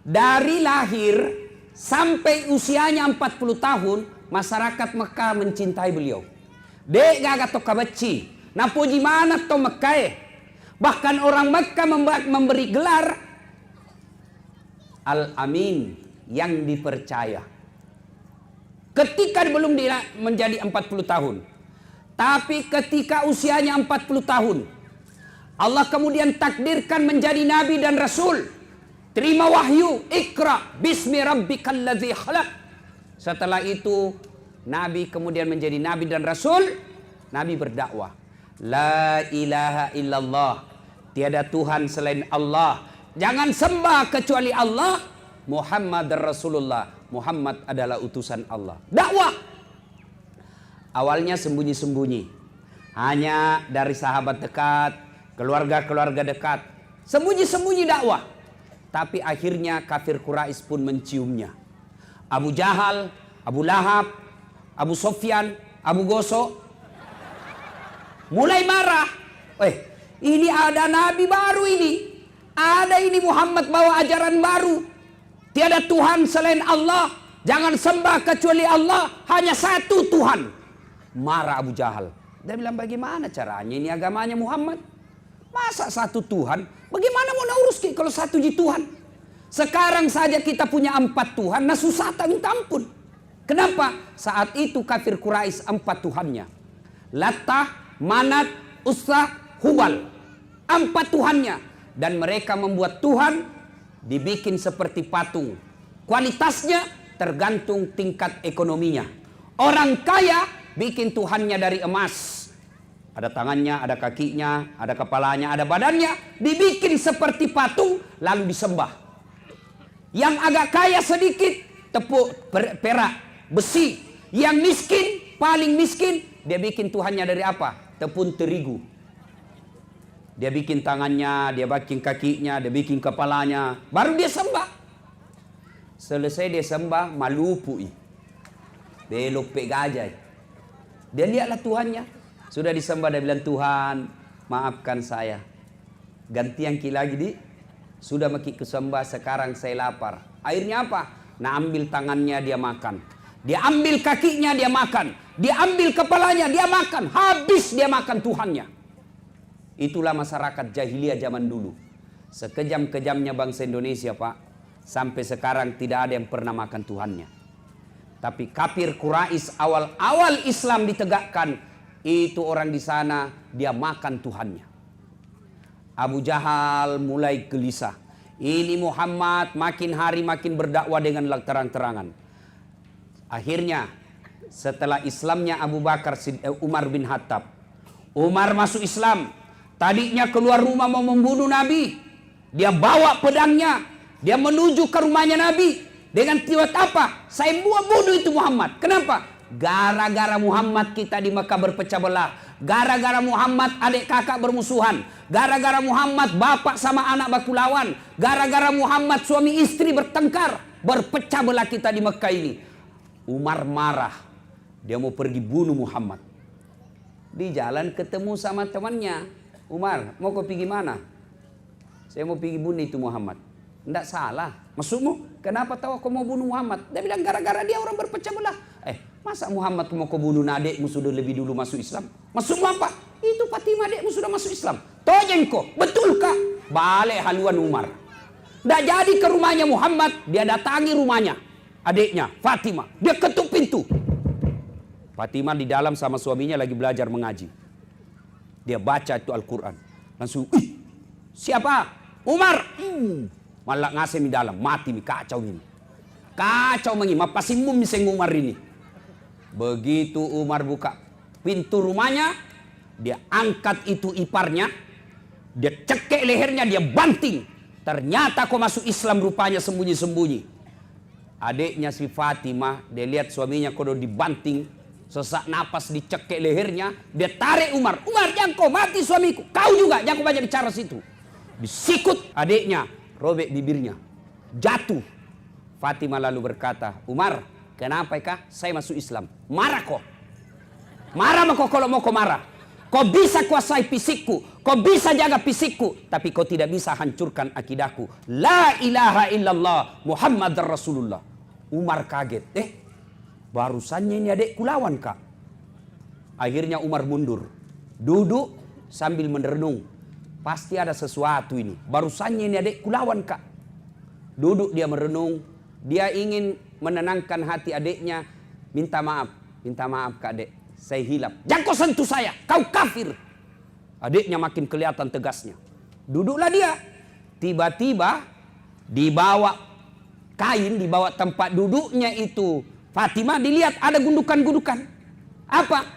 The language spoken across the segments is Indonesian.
Dari lahir sampai usianya 40 tahun, masyarakat Mekah mencintai beliau. Dek gaga to kabeci, na puji mana to Mekah. Bahkan orang Mekah memberi gelar Al-Amin, yang dipercaya. Ketika belum menjadi 40 tahun. Tapi ketika usianya 40 tahun, Allah kemudian takdirkan menjadi nabi dan rasul. Terima wahyu, Iqra bismi rabbikal ladzi khalaq. Setelah itu nabi kemudian menjadi nabi dan rasul. Nabi berdakwah, la ilaha illallah, tiada Tuhan selain Allah, jangan sembah kecuali Allah, Muhammad Rasulullah, Muhammad adalah utusan Allah. Dakwah awalnya sembunyi-sembunyi, hanya dari sahabat dekat, keluarga-keluarga dekat, sembunyi-sembunyi dakwah. Tapi akhirnya kafir Quraisy pun menciumnya. Abu Jahal, Abu Lahab, Abu Sofyan, Abu Gosok mulai marah. Ini ada nabi baru ini. Ada ini Muhammad bawa ajaran baru. Tiada Tuhan selain Allah. Jangan sembah kecuali Allah. Hanya satu Tuhan. Marah Abu Jahal. Dia bilang, bagaimana caranya ini agamanya Muhammad? Masa satu Tuhan? Bagaimana mau urus kalau satu ji Tuhan? Sekarang saja kita punya 4 Tuhan. Nah susah tak minta ampun. Kenapa? Saat itu kafir Quraisy 4 Tuhannya. Latah, Manat, Uzza, Hubal. 4 Tuhannya. Dan mereka membuat Tuhan dibikin seperti patung. Kualitasnya tergantung tingkat ekonominya. Orang kaya bikin Tuhannya dari emas. Ada tangannya, ada kakinya, ada kepalanya, ada badannya. Dibikin seperti patung lalu disembah. Yang agak kaya sedikit tepuk, perak, besi. Yang miskin, paling miskin, dia bikin Tuhannya dari apa? Tepung terigu. Dia bikin tangannya, dia bikin kakinya, dia bikin kepalanya. Baru dia sembah. Selesai dia sembah, malupui. Belok gajah. Dia lihatlah Tuhannya. Sudah disembah, dia bilang, Tuhan maafkan saya. Ganti yang lagi di. Sudah maki kesembah, sekarang saya lapar. Akhirnya apa? Nah ambil tangannya dia makan. Dia ambil kakinya dia makan. Dia ambil kepalanya dia makan. Habis dia makan Tuhannya. Itulah masyarakat jahiliyah zaman dulu. Sekejam-kejamnya bangsa Indonesia Pak. Sampai sekarang tidak ada yang pernah makan Tuhannya. Tapi kafir Quraisy awal-awal Islam ditegakkan, itu orang di sana dia makan Tuhannya. Abu Jahal mulai gelisah. Ini Muhammad makin hari makin berdakwah dengan terang-terangan. Akhirnya setelah Islamnya Abu Bakar, Umar bin Khattab. Umar masuk Islam. Tadinya keluar rumah mau membunuh Nabi. Dia bawa pedangnya. Dia menuju ke rumahnya Nabi. Dengan tiwat apa? Saya bunuh itu Muhammad. Kenapa? Gara-gara Muhammad kita di Mekah berpecah belah. Gara-gara Muhammad adik kakak bermusuhan. Gara-gara Muhammad bapak sama anak baku lawan. Gara-gara Muhammad suami istri bertengkar. Berpecah belah kita di Mekah ini. Umar marah. Dia mau pergi bunuh Muhammad. Di jalan ketemu sama temannya. Umar, mau kau pergi mana? Saya mau pergi bunuh itu Muhammad. Tidak salah. Maksudmu? Kenapa tahu kau mau bunuh Muhammad? Dia bilang gara-gara dia orang berpecah belah. Masa Muhammad mau kau bunuh adikmu sudah lebih dulu masuk Islam? Maksudmu apa? Itu Fatimah adikmu sudah masuk Islam. Tojengko, betulkah? Balik haluan Umar. Tidak jadi ke rumahnya Muhammad. Dia datangi rumahnya. Adiknya, Fatimah. Dia ketuk pintu. Fatimah di dalam sama suaminya lagi belajar mengaji. Dia baca itu Al-Quran. Langsung, siapa? Umar. Malah ngasih di dalam. Mati mi kacau ini. Kacau mengi. Mapasimum miseng Umar ini. Begitu Umar buka pintu rumahnya. Dia angkat itu iparnya. Dia cekek lehernya. Dia banting. Ternyata kau masuk Islam rupanya sembunyi-sembunyi. Adiknya si Fatimah. Dia lihat suaminya kau dibanting. Sesak napas dicekek lehernya. Dia tarik Umar. Umar jangan kau mati suamiku. Kau juga jangan kau banyak bicara situ. Disikut adiknya. Robek bibirnya. Jatuh. Fatimah lalu berkata. Umar kenapa kah saya masuk Islam? Marah kok. Marah kok kalau mau kau marah. kau bisa kuasai fisikku, kau bisa jaga fisikku, tapi kau tidak bisa hancurkan akidahku. La ilaha illallah Muhammad Rasulullah. Umar kaget. Barusannya ini adekku lawan kak. Akhirnya Umar mundur, duduk sambil merenung. Pasti ada sesuatu ini. Barusannya ini adekku lawan kak. Duduk dia merenung. Dia ingin menenangkan hati adeknya. Minta maaf kak adek. Saya hilap. Jangan kau sentuh saya, kau kafir. Adeknya makin kelihatan tegasnya. Duduklah dia. Tiba-tiba dibawa kain, dibawa tempat duduknya itu. Fatimah dilihat ada gundukan-gundukan. Apa?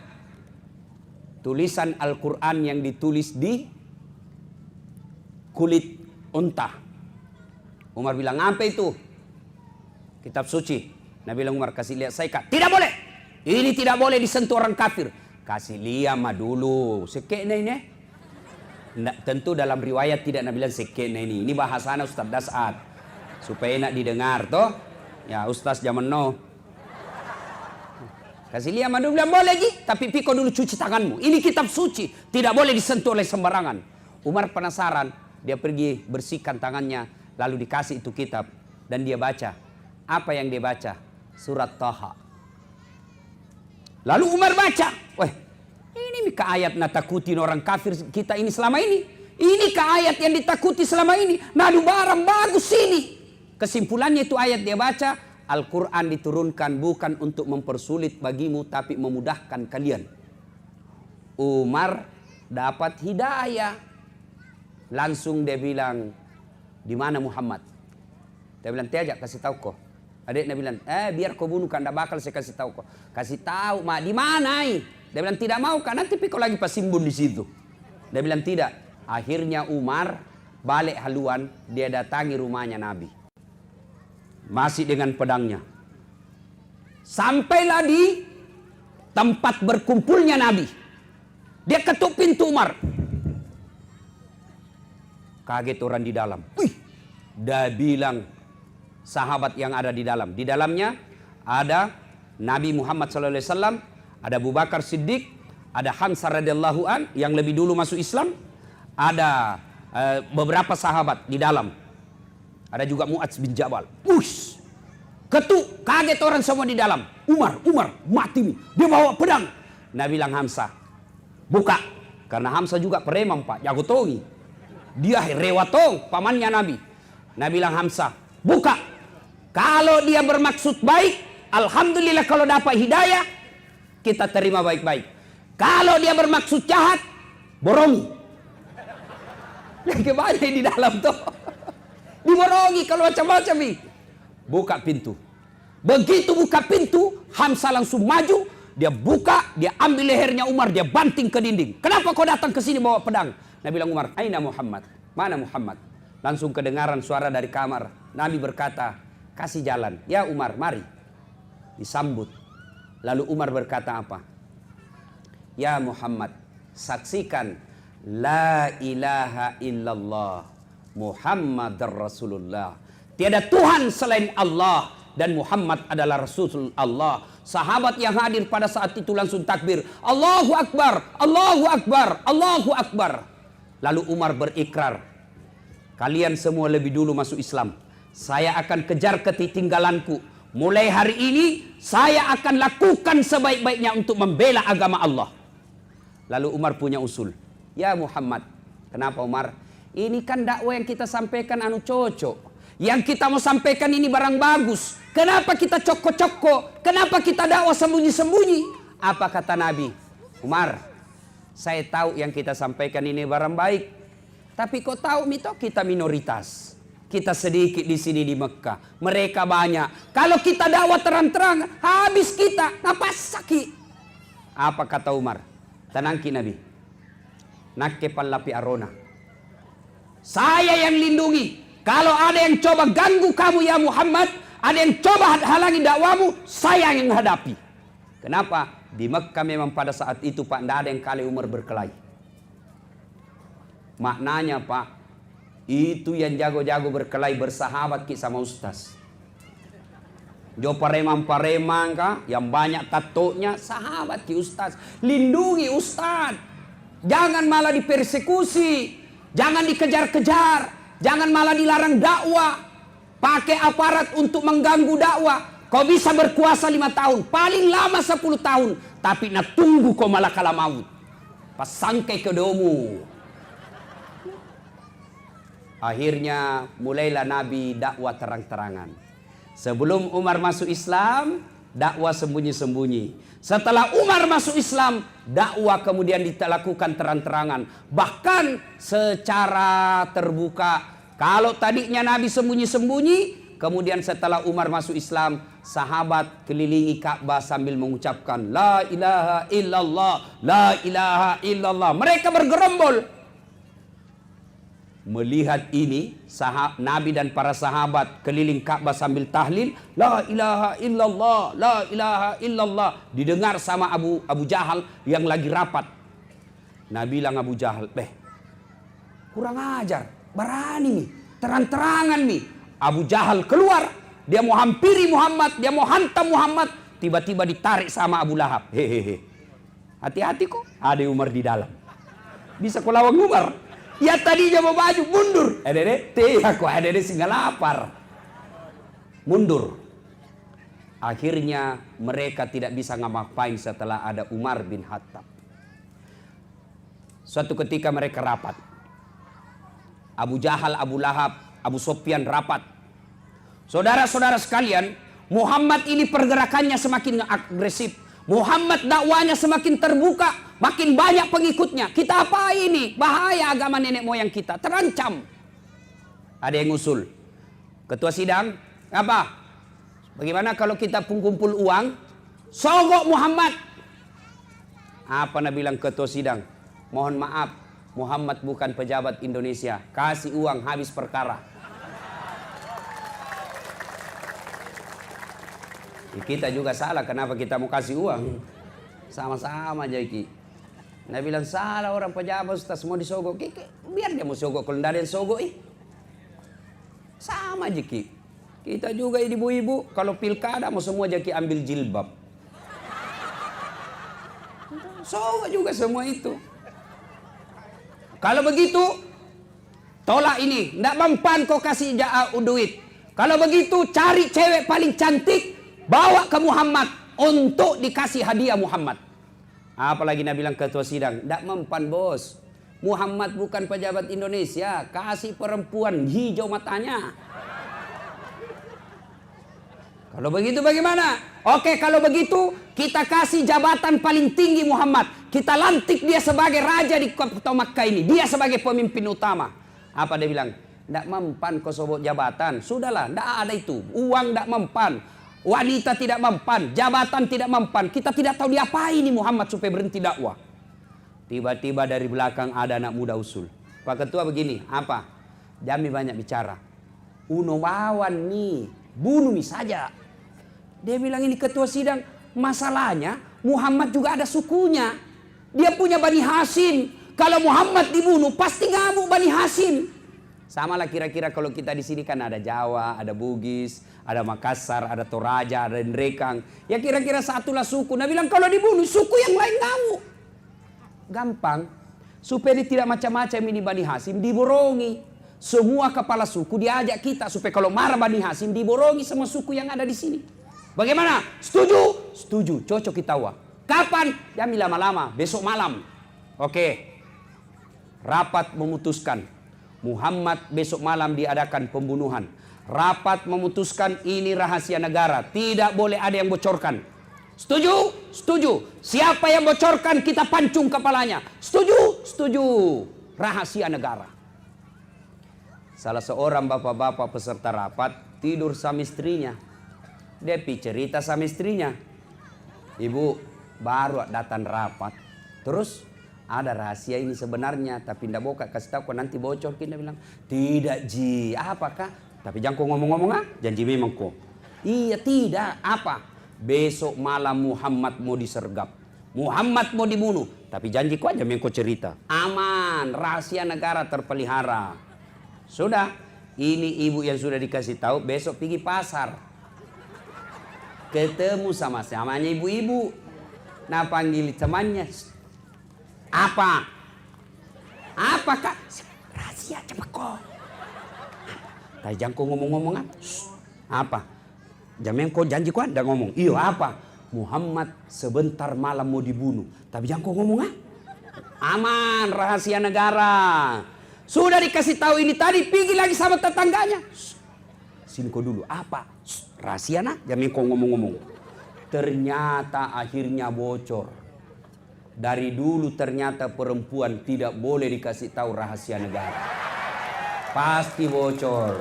Tulisan Al-Quran yang ditulis di kulit unta. Umar bilang, apa itu? Kitab suci. Nabi bilang, Umar kasih lihat saya kak. Tidak boleh. Ini tidak boleh disentuh orang kafir. Kasih lihat mah dulu. Sekeknya ini. Tentu dalam riwayat tidak Nabi bilang sekeknya ini. Ini bahasanya Ustaz Das'ad. Supaya enak didengar toh. Ya Ustaz zaman now. Kasih lihat madu bilang boleh lagi, tapi piko dulu cuci tanganmu. Ini kitab suci, tidak boleh disentuh oleh sembarangan. Umar penasaran, dia pergi bersihkan tangannya, lalu dikasih itu kitab dan dia baca. Apa yang dia baca? Surat Taha. Lalu Umar baca, weh, ini ke ayat natakutin orang kafir kita ini selama ini. Ini ke ayat yang ditakuti selama ini. Nadu barang bagus ini. Kesimpulannya itu ayat dia baca. Al-Quran diturunkan bukan untuk mempersulit bagimu, tapi memudahkan kalian. Umar dapat hidayah. Langsung dia bilang, di mana Muhammad? Dia bilang, tiajak kasih tahu kau. Adiknya bilang, biar kau bunuh kan, tidak bakal saya kasih tahu kau. Kasih tahu, mak di mana? Dia bilang, tidak mau kan, nanti kau lagi pasimbun di situ. Dia bilang, tidak. Akhirnya Umar balik haluan, dia datangi rumahnya Nabi. Masih dengan pedangnya. Sampailah di tempat berkumpulnya Nabi. Dia ketuk pintu Umar. Kaget orang di dalam. Wih, dia bilang sahabat yang ada di dalam. Di dalamnya ada Nabi Muhammad SAW, ada Abu Bakar Siddiq, ada Hamzah radhiyallahu an yang lebih dulu masuk Islam, ada beberapa sahabat di dalam. Ada juga Mu'adz bin Jabal. Push. Ketuk. Kaget orang semua di dalam. Umar, mati nih. Dia bawa pedang. Nabi bilang Hamzah, buka. Karena Hamzah juga preman pak. Jago tongi. Dia rewatong. Pamannya Nabi. Nabi bilang Hamzah, buka. Kalau dia bermaksud baik, alhamdulillah kalau dapat hidayah, kita terima baik-baik. Kalau dia bermaksud jahat, borongi. Yang kebanyakan di dalam tuh. Diborongi kalau macam-macam nih. Buka pintu. Begitu buka pintu, Hamzah langsung maju. Dia buka, dia ambil lehernya Umar, dia banting ke dinding. Kenapa kau datang ke sini bawa pedang? Nabi bilang Umar, aina Muhammad? Mana Muhammad? Langsung kedengaran suara dari kamar. Nabi berkata, kasih jalan. Ya Umar, mari. Disambut. Lalu Umar berkata apa? Ya Muhammad, saksikan la ilaha illallah Muhammad Rasulullah. Tiada Tuhan selain Allah dan Muhammad adalah Rasul Allah. Sahabat yang hadir pada saat itu langsung takbir. Allahu Akbar, Allahu Akbar, Allahu Akbar. Lalu Umar berikrar. Kalian semua lebih dulu masuk Islam. Saya akan kejar ketinggalanku. Mulai hari ini saya akan lakukan sebaik-baiknya untuk membela agama Allah. Lalu Umar punya usul. Ya Muhammad. Kenapa Umar? Ini kan dakwah yang kita sampaikan anu cocok. Yang kita mau sampaikan ini barang bagus. Kenapa kita coko-coko? Kenapa kita dakwah sembunyi-sembunyi? Apa kata Nabi? Umar, saya tahu yang kita sampaikan ini barang baik. Tapi kau tahu mito kita minoritas. Kita sedikit di sini di Mekah. Mereka banyak. Kalau kita dakwah terang-terang, habis kita. Napas sakit. Apa kata Umar? Tenangki Nabi. Nakke pallapi arona. Saya yang lindungi. Kalau ada yang coba ganggu kamu ya Muhammad, ada yang coba halangi dakwamu, saya yang hadapi. Kenapa? Di Mekah memang pada saat itu Pak, tidak ada yang kali Umar berkelahi. Maknanya Pak, itu yang jago-jago berkelahi bersahabat ki sama ustaz. Jo pareman-pareman kah, yang banyak tatonya, sahabat ki ustaz. Lindungi ustaz. jangan malah dipersekusi, jangan dikejar-kejar, jangan malah dilarang dakwah, pakai aparat untuk mengganggu dakwah. Kau bisa berkuasa 5 tahun, paling lama 10 tahun, tapi nak tunggu kau malah kalah maut. Pas sangkai kedomu. Akhirnya mulailah Nabi dakwah terang-terangan. Sebelum Umar masuk Islam, dakwah sembunyi-sembunyi. Setelah Umar masuk Islam, dakwah kemudian dilakukan terang-terangan. Bahkan secara terbuka. Kalau tadinya Nabi sembunyi-sembunyi, kemudian setelah Umar masuk Islam, sahabat kelilingi Ka'bah sambil mengucapkan La ilaha illallah, La ilaha illallah. Mereka bergerombol. Melihat ini, Nabi dan para sahabat keliling Ka'bah sambil tahlil, La ilaha illallah, La ilaha illallah. Didengar sama Abu Jahal yang lagi rapat. Nabi bilang Abu Jahal, kurang ajar, berani nih, terang-terangan nih. Abu Jahal keluar, dia mau hampiri Muhammad, dia mau hantam Muhammad. Tiba-tiba ditarik sama Abu Lahab. Hehehe. Hati-hati kok, ada Umar di dalam. Bisa kau lawan Umar? Ya tadinya mau maju, mundur. Aku ada singa lapar. Mundur. Akhirnya mereka tidak bisa ngapain setelah ada Umar bin Khattab. Suatu ketika mereka rapat. Abu Jahal, Abu Lahab, Abu Sufyan rapat. Saudara-saudara sekalian, Muhammad ini pergerakannya semakin agresif. Muhammad dakwanya semakin terbuka, makin banyak pengikutnya. Kita apa ini? Bahaya agama nenek moyang kita, terancam. Ada yang usul. Ketua sidang, apa? Bagaimana kalau kita kumpul uang, sogok Muhammad? Apa Nabi bilang ketua sidang? Mohon maaf, Muhammad bukan pejabat Indonesia. Kasih uang, habis perkara. Kita juga salah, kenapa kita mau kasih uang? Sama-sama aja Ki. Nah bilang salah orang pejabat, Ustaz mau disogok. Biar dia mau sogok, kalau tidak ada yang sogok sama aja Ki. Kita juga ibu-ibu, kalau pilkada mau semua aja Ki ambil jilbab. Sogok juga semua itu. Kalau begitu, tolak ini. Tidak mempan kau kasih duit. Kalau begitu, cari cewek paling cantik, bawa ke Muhammad untuk dikasih hadiah Muhammad. Apalagi Nabi bilang ketua sidang, tidak mempan bos. Muhammad bukan pejabat Indonesia, kasih perempuan hijau matanya. Kalau begitu bagaimana? Oke, kalau begitu kita kasih jabatan paling tinggi Muhammad. Kita lantik dia sebagai raja di kota Makkah ini. Dia sebagai pemimpin utama. Apa dia bilang? Tidak mempan kau sobok jabatan. Sudahlah, tidak ada itu. Uang tidak mempan. Wanita tidak mempan, jabatan tidak mempan. Kita tidak tahu diapain ini Muhammad supaya berhenti dakwah. Tiba-tiba dari belakang ada anak muda usul. Pak Ketua begini, apa? Jami banyak bicara. Uno wawan nih, bunuh nih saja. Dia bilang ini ketua sidang, masalahnya Muhammad juga ada sukunya. Dia punya Bani Hashim. Kalau Muhammad dibunuh pasti ngamuk Bani Hashim. Sama lah kira-kira kalau kita di sini kan ada Jawa, ada Bugis, ada Makassar, ada Toraja, ada Ndrekang. Ya kira-kira satulah suku. Nah bilang kalau dibunuh suku yang lain ngamuk. Gampang. Supaya dia tidak macam-macam ini Bani Hashim diborongi. Semua kepala suku diajak kita supaya kalau marah Bani Hashim diborongi semua suku yang ada di sini. Bagaimana? Setuju? Setuju. Cocok kita wah. Kapan? Jangan lama-lama. Besok malam. Oke. Rapat memutuskan. Muhammad besok malam diadakan pembunuhan. Rapat memutuskan ini rahasia negara. Tidak boleh ada yang bocorkan. Setuju? Setuju. Siapa yang bocorkan kita pancung kepalanya. Setuju? Setuju. Rahasia negara. Salah seorang bapak-bapak peserta rapat tidur sama istrinya. Dia cerita sama istrinya. Ibu baru datang rapat. Terus ada rahasia ini sebenarnya, tapi tidak boka kasih tahu kok nanti bocor. Kita bilang tidak Ji, apakah? Tapi jangan kau ngomong-ngomong janji memang kok. Iya tidak, apa? Besok malam Muhammad mau disergap, Muhammad mau dibunuh. Tapi janji kau aja memang kau cerita. Aman, rahasia negara terpelihara. Sudah, ini ibu yang sudah dikasih tahu. Besok pergi pasar, ketemu sama samanya ibu-ibu. Nah panggil temannya. Apa? Apakah? Rahasia cepat kok. Kayak jangan kau ngomong-ngomong apa? Apa? Jangan kau janji kau anda ngomong. Iyo apa? Muhammad sebentar malam mau dibunuh. Tapi jangan kau ngomong ah. Aman, rahasia negara. Sudah dikasih tahu ini tadi, pergi lagi sama tetangganya. Sini kau dulu. Apa? Rahasia nak? Jangan kau ngomong-ngomong. Ternyata akhirnya bocor. Dari dulu ternyata perempuan tidak boleh dikasih tahu rahasia negara. Pasti bocor.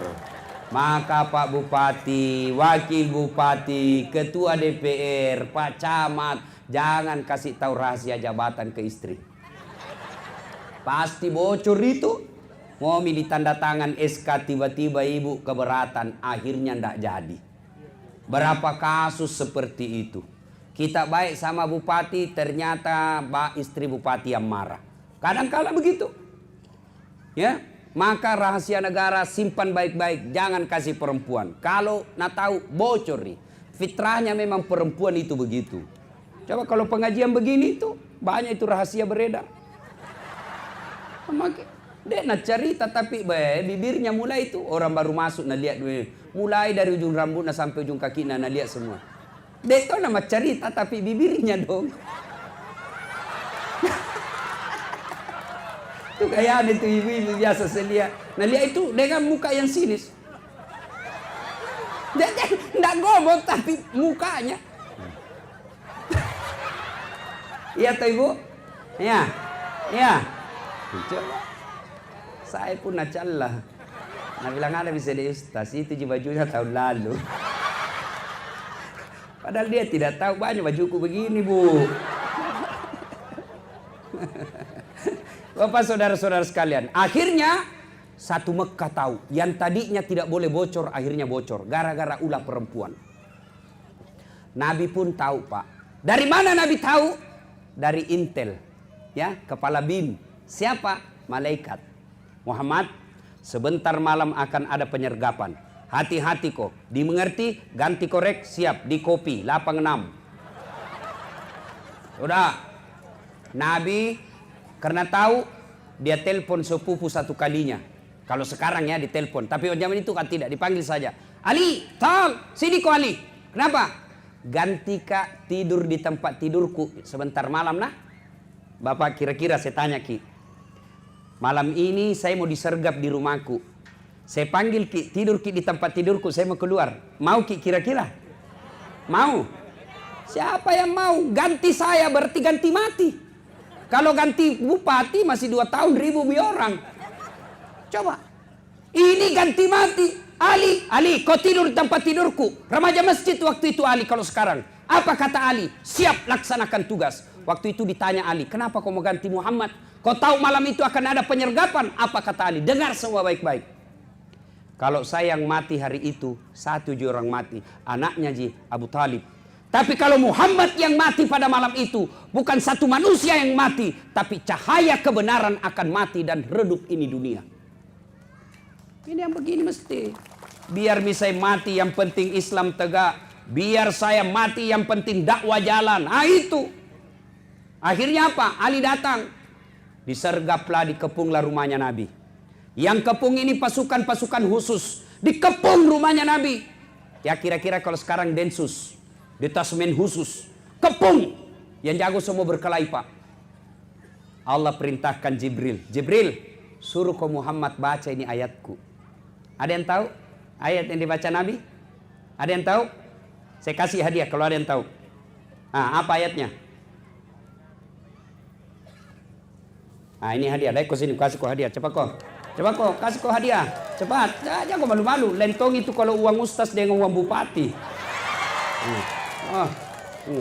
Maka Pak Bupati, Wakil Bupati, Ketua DPR, Pak Camat, jangan kasih tahu rahasia jabatan ke istri. Pasti bocor itu. Mau ditanda tangan SK tiba-tiba ibu keberatan, akhirnya ndak jadi. Berapa kasus seperti itu. Kita baik sama bupati, ternyata istri bupati yang marah. Kadang-kala begitu. Ya, maka rahasia negara simpan baik-baik, jangan kasih perempuan. Kalau nak tahu bocor nih. Fitrahnya memang perempuan itu begitu. Coba kalau pengajian begini itu banyak itu rahasia beredar. Dia nak cerita tapi bibirnya mulai itu orang baru masuk nak lihat mulai dari ujung rambutnya sampai ujung kaki nak lihat semua. Dia itu nama cerita tapi bibirnya dong. Itu kayak itu ibu-ibu biasa saya lihat. Nah lihat itu dengan muka yang sinis. Dia tidak ngomong tapi mukanya. Iya toh ibu? Ya, ya. Coba. Saya pun nacalah. Nah bilang ada bisa di ustaz itu bajunya tahun lalu. Padahal dia tidak tahu banyak bajuku begini bu. Bapak saudara-saudara sekalian, akhirnya satu Mekah tahu yang tadinya tidak boleh bocor akhirnya bocor gara-gara ulah perempuan. Nabi pun tahu pak. Dari mana Nabi tahu? Dari intel, ya kepala BIN. Siapa? Malaikat. Muhammad, sebentar malam akan ada penyergapan. Hati-hati kok. Dimengerti? Ganti korek siap di kopi 86. Sudah. Nabi karena tahu dia telepon sepupu satu kalinya. Kalau sekarang ya ditelepon, tapi zaman itu kan tidak, dipanggil saja. Ali, tol, sini kok Ali. Kenapa? Ganti kak tidur di tempat tidurku sebentar malam nah. Bapak kira-kira saya tanya Ki. Malam ini saya mau disergap di rumahku. Saya panggil Ki, tidur Ki di tempat tidurku, saya mau keluar. Mau Ki kira-kira? Mau? Siapa yang mau? Ganti saya berarti ganti mati. Kalau ganti bupati masih 2 tahun 1000 orang. Coba. Ini ganti mati. Ali, kau tidur di tempat tidurku. Remaja masjid waktu itu Ali kalau sekarang. Apa kata Ali? Siap laksanakan tugas. Waktu itu ditanya Ali, kenapa kau mau ganti Muhammad? Kau tahu malam itu akan ada penyergapan. Apa kata Ali? Dengar semua baik-baik. Kalau saya yang mati hari itu, 1 orang mati. Anaknya Abu Talib. Tapi kalau Muhammad yang mati pada malam itu, bukan satu manusia yang mati, tapi cahaya kebenaran akan mati dan redup ini dunia. Ini yang begini mesti. Biar saya mati yang penting Islam tegak. Biar saya mati yang penting dakwah jalan. Nah itu. Akhirnya apa? Ali datang. Disergaplah, dikepunglah rumahnya Nabi. Yang kepung ini pasukan-pasukan khusus. Dikepung rumahnya Nabi. Ya kira-kira kalau sekarang Densus. Detasmen khusus. Kepung. Yang jago semua berkelahi pak. Allah perintahkan Jibril. Jibril, suruh kau Muhammad baca ini ayatku. Ada yang tahu? Ayat yang dibaca Nabi? Ada yang tahu? Saya kasih hadiah kalau ada yang tahu. Nah, apa ayatnya? Nah, ini hadiah. Dari kau sini, kasih kau hadiah. Cepat kau. Cepat kau, kasih kau hadiah. Cepat. Jangan kau malu-malu. Lentong itu kalau uang ustaz dengan uang bupati.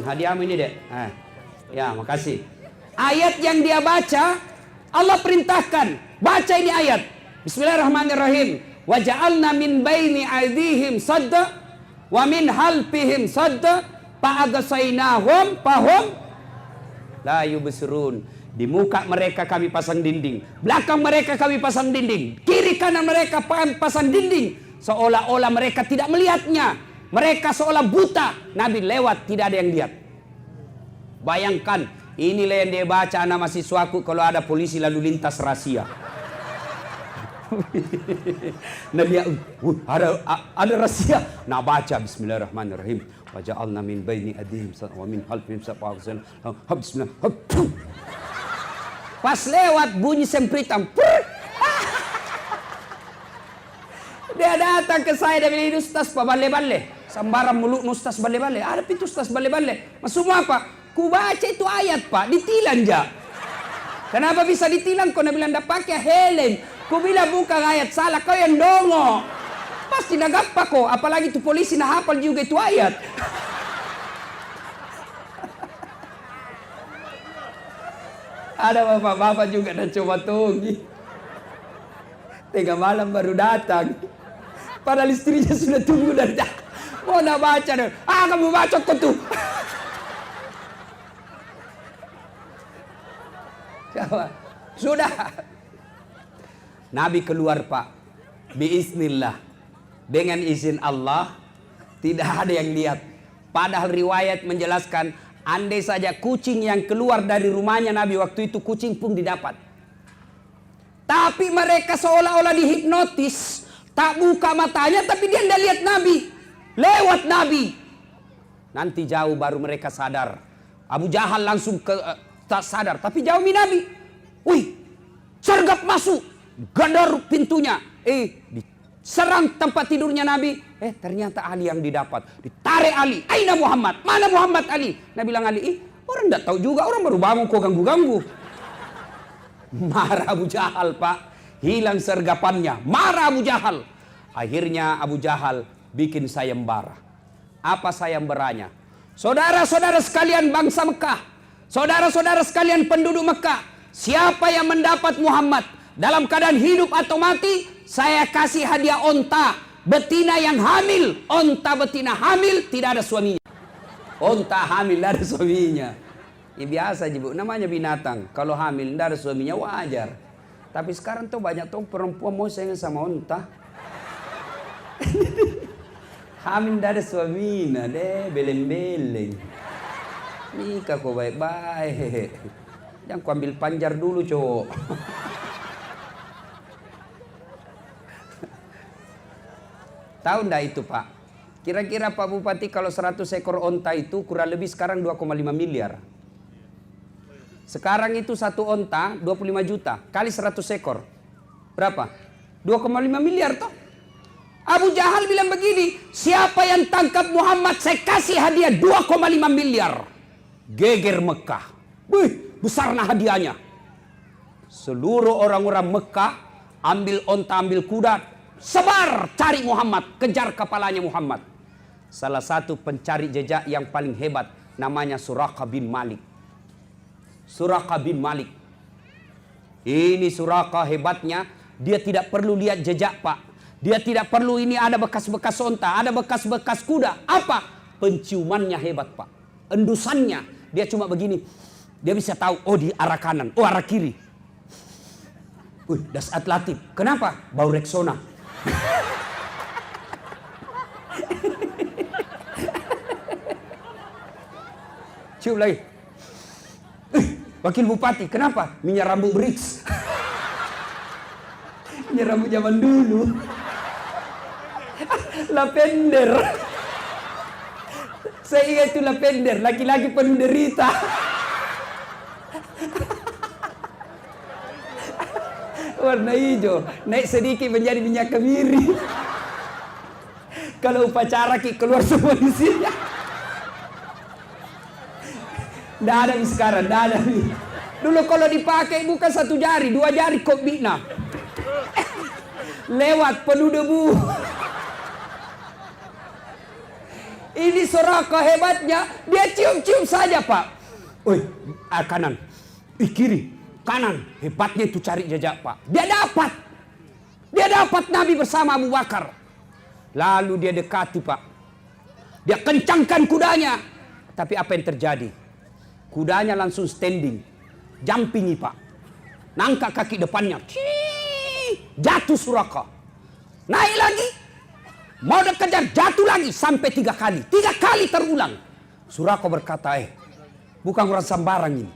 Hadiahmu ini dek. Ya, makasih. Ayat yang dia baca, Allah perintahkan. Baca ini ayat. Bismillahirrahmanirrahim. Wa ja'alna min baini aydihim sadda wa min halfihim sadda fa'agasainahum fahum la yubsirun. Di muka mereka kami pasang dinding, belakang mereka kami pasang dinding, kiri kanan mereka pasang dinding, seolah-olah mereka tidak melihatnya. Mereka seolah buta. Nabi lewat tidak ada yang lihat. Bayangkan Inilah yang dia baca anak mahasiswaku kalau ada polisi lalu lintas rahasia. Nah dia ada rahasia. Nah baca Bismillahirrahmanirrahim. Wa ja'alna min baini adihim wa min khalfihim sab'atan. Bismillah. Pas lewat bunyi sempritan. Dia datang ke saya, dia bilang, Ustaz, bale-bale. Sambaran mulut Ustaz bale-bale. Ada pintu Ustaz bale-bale. Maksudmu apa? Ku baca itu ayat, Pak. Ditilang, ja. Kenapa bisa ditilang? Kau bilang, dah pakai helm. Ku bilang, bukan ayat salah. Kau yang dongo. Pasti nagapa kok. Apalagi tu polisi na hafal juga itu ayat. Ada bapak-bapak juga dan coba tunggu. Tengah malam baru datang. Padahal istrinya sudah tunggu dari dah. Mau nak baca dong. Kamu baca kau tu. Sudah. Nabi keluar, Pak. Biiznillah. Dengan izin Allah. Tidak ada yang lihat. Padahal riwayat menjelaskan, andai saja kucing yang keluar dari rumahnya Nabi waktu itu, kucing pun didapat. Tapi mereka seolah-olah dihipnotis. Tak buka matanya tapi dia tidak lihat Nabi. Lewat Nabi. Nanti jauh baru mereka sadar. Abu Jahal langsung tak sadar. Tapi jauh Nabi. Wih, sergap masuk. Gadar pintunya. Diserang tempat tidurnya Nabi. Ternyata Ali yang didapat. Ditarik Ali. Aina Muhammad? Mana Muhammad Ali? Nabi bilang Ali, orang tidak tahu juga. Orang baru bangun kok ganggu-ganggu. Marah Abu Jahal, Pak. Hilang sergapannya. Marah Abu Jahal. Akhirnya Abu Jahal bikin sayembara. Apa sayembaranya? Saudara-saudara sekalian bangsa Mekah. Saudara-saudara sekalian penduduk Mekah. Siapa yang mendapat Muhammad dalam keadaan hidup atau mati, saya kasih hadiah onta betina yang hamil. Onta betina hamil tidak ada suaminya. Onta hamil tidak ada suaminya. Ya biasa aja, Bu. Namanya binatang. Kalau hamil tidak ada suaminya wajar. Tapi sekarang tuh banyak tuh perempuan mau sayang sama onta. Hamil tidak ada suaminya deh, beleng-beleng. Nikah kok baik-baik. Jangan ku ambil panjar dulu, cowok. Tahu ndak itu, Pak? Kira-kira Pak Bupati kalau 100 ekor onta itu kurang lebih sekarang 2,5 miliar. Sekarang itu satu onta 25 juta kali 100 ekor. Berapa? 2,5 miliar toh. Abu Jahal bilang begini, siapa yang tangkap Muhammad saya kasih hadiah 2,5 miliar. Geger Mekah. Wih, besarnya hadiahnya. Seluruh orang-orang Mekah ambil onta, ambil kuda, sebar cari Muhammad, kejar kepalanya Muhammad. Salah satu pencari jejak yang paling hebat namanya Suraqah bin Malik. Suraqah bin Malik. Ini Suraqah hebatnya, dia tidak perlu lihat jejak, Pak. Dia tidak perlu ini ada bekas-bekas onta, ada bekas-bekas kuda. Apa? Penciumannya hebat, Pak. Endusannya, dia cuma begini. Dia bisa tahu, oh di arah kanan, oh arah kiri. Das Atlatif. Kenapa? Bau Rexona. Cium lagi. Wakil Bupati, kenapa? Minyak rambut Brix. Minyak rambut zaman dulu. Lavender. Saya ingat itu lavender, laki-laki penuh derita. Warna hijau, naik sedikit menjadi minyak kemiri. Kalau upacara keluar semua di sini. Nggak ada nih sekarang, nggak ada nih. Dulu kalau dipakai bukan satu jari, 2 jari kok bina. Lewat penuh debu. Ini Suraqah hebatnya, dia cium-cium saja, Pak. Kanan, kiri, kanan. Hebatnya itu cari jejak, Pak. Dia dapat Nabi bersama Abu Bakar. Lalu dia dekati, Pak. Dia kencangkan kudanya. Tapi apa yang terjadi? Kudanya langsung standing, jumpingi, Pak. Nangkak kaki depannya. Jatuh Suraqah. Naik lagi. Mau dikejar, jatuh lagi sampai 3 kali. 3 kali terulang. Suraqah berkata, bukan orang sembarang ini.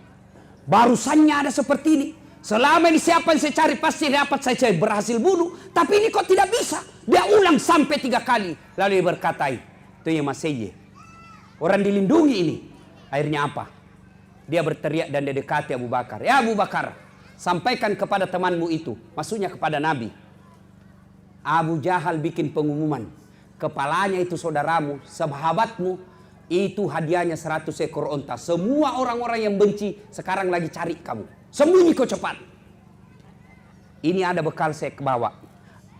Barusannya ada seperti ini. Selama ini siapa yang saya cari pasti dapat, saya berhasil bunuh. Tapi ini kok tidak bisa. Dia ulang sampai 3 kali. Lalu dia berkata, itu yang Masih. Orang dilindungi ini. Akhirnya apa? Dia berteriak dan dia dekati Abu Bakar. Ya Abu Bakar, sampaikan kepada temanmu itu. Maksudnya kepada Nabi. Abu Jahal bikin pengumuman. Kepalanya itu saudaramu, sahabatmu. Itu hadiahnya 100 ekor onta. Semua orang-orang yang benci sekarang lagi cari kamu. Sembunyi kau cepat. Ini ada bekal saya bawa.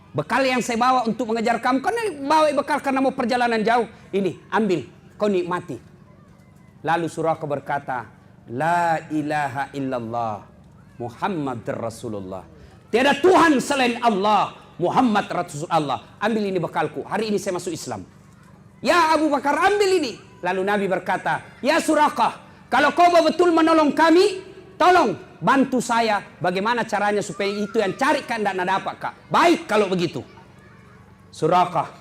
Bekal yang saya bawa untuk mengejar kamu. Karena bawa bekal karena mau perjalanan jauh. Ini ambil, kau nikmati. Lalu Suraka berkata, La ilaha illallah Muhammad Rasulullah. Tiada Tuhan selain Allah, Muhammad Rasulullah. Ambil ini bekalku. Hari ini saya masuk Islam. Ya Abu Bakar, ambil ini. Lalu Nabi berkata, ya Suraka, kalau kau betul menolong kami, tolong bantu saya. Bagaimana caranya supaya itu yang carikan dan dapat kak. Baik kalau begitu. Suraka,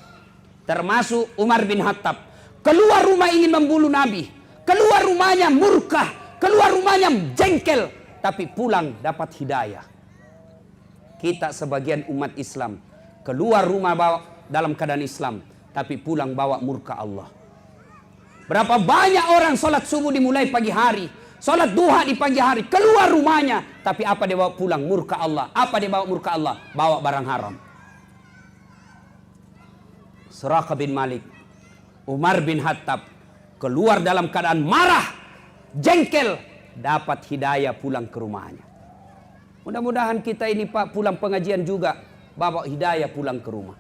termasuk Umar bin Khattab, keluar rumah ingin membunuh Nabi. Keluar rumahnya murka, keluar rumahnya jengkel. Tapi pulang dapat hidayah. Kita sebagian umat Islam, keluar rumah bawa dalam keadaan Islam. Tapi pulang bawa murka Allah. Berapa banyak orang sholat subuh dimulai pagi hari. Sholat duha di pagi hari. Keluar rumahnya. Tapi apa dia bawa pulang? Murka Allah. Apa dia bawa murka Allah? Bawa barang haram. Suraka bin Malik, Umar bin Khattab, keluar dalam keadaan marah, jengkel. Dapat hidayah pulang ke rumahnya. Mudah-mudahan kita ini Pak pulang pengajian juga. Bawa hidayah pulang ke rumah.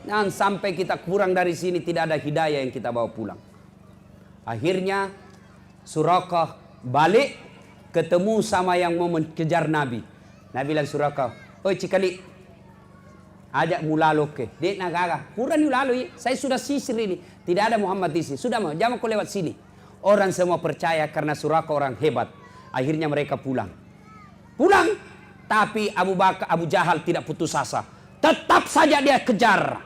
Jangan sampai kita kurang dari sini tidak ada hidayah yang kita bawa pulang. Akhirnya Suraka balik ketemu sama yang mau mengejar Nabi. Nabi bilang Suraka, oi cikali, ajak mulalo ke. Dek nagaga, kurang mulalo ya. Saya sudah sisir ini. Tidak ada Muhammad di sini. Sudah mau, jangan kau lewat sini. Orang semua percaya karena Suraka orang hebat. Akhirnya mereka pulang. Pulang, tapi Abu Jahal tidak putus asa. Tetap saja dia kejar.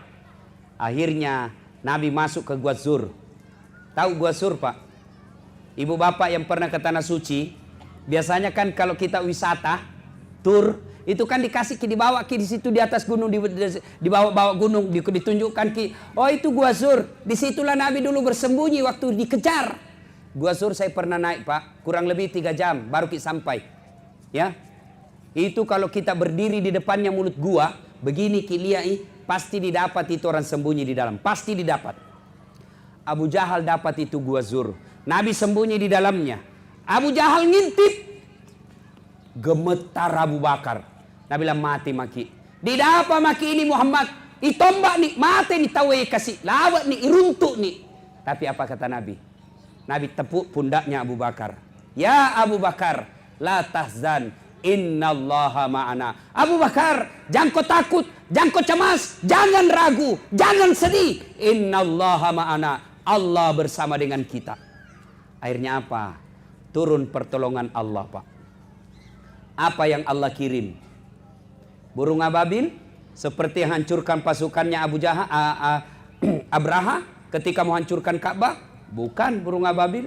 Akhirnya Nabi masuk ke Gua Zur. Tahu Gua Zur Pak? Ibu bapak yang pernah ke Tanah Suci, biasanya kan kalau kita wisata, tur, itu kan dikasih dibawa di situ di atas gunung, dibawa gunung, ditunjukkan oh itu Gua Zur. Disitulah Nabi dulu bersembunyi waktu dikejar. Gua Zur saya pernah naik Pak, kurang lebih 3 jam baru kita sampai. Ya, itu kalau kita berdiri di depannya mulut gua, begini kiliai, pasti didapat itu orang sembunyi di dalam, pasti didapat. Abu Jahal dapat itu Gua Zur. Nabi sembunyi di dalamnya. Abu Jahal ngintip. Gemetar Abu Bakar. Nabi bilang mati maki. Tidak apa maki ini Muhammad. Itombak nih. Mati nih tawe kasih. Lawat nih. Iruntuk nih. Tapi apa kata Nabi? Nabi tepuk pundaknya Abu Bakar. Ya Abu Bakar. La tahzan. Innallaha ma'ana. Abu Bakar. Jangan kau takut. Jangan kau cemas. Jangan ragu. Jangan sedih. Innallaha ma'ana. Allah bersama dengan kita. Akhirnya apa? Turun pertolongan Allah Pak. Apa yang Allah kirim? Burung ababil seperti hancurkan pasukannya Abraha ketika mau hancurkan Ka'bah? Bukan burung ababil.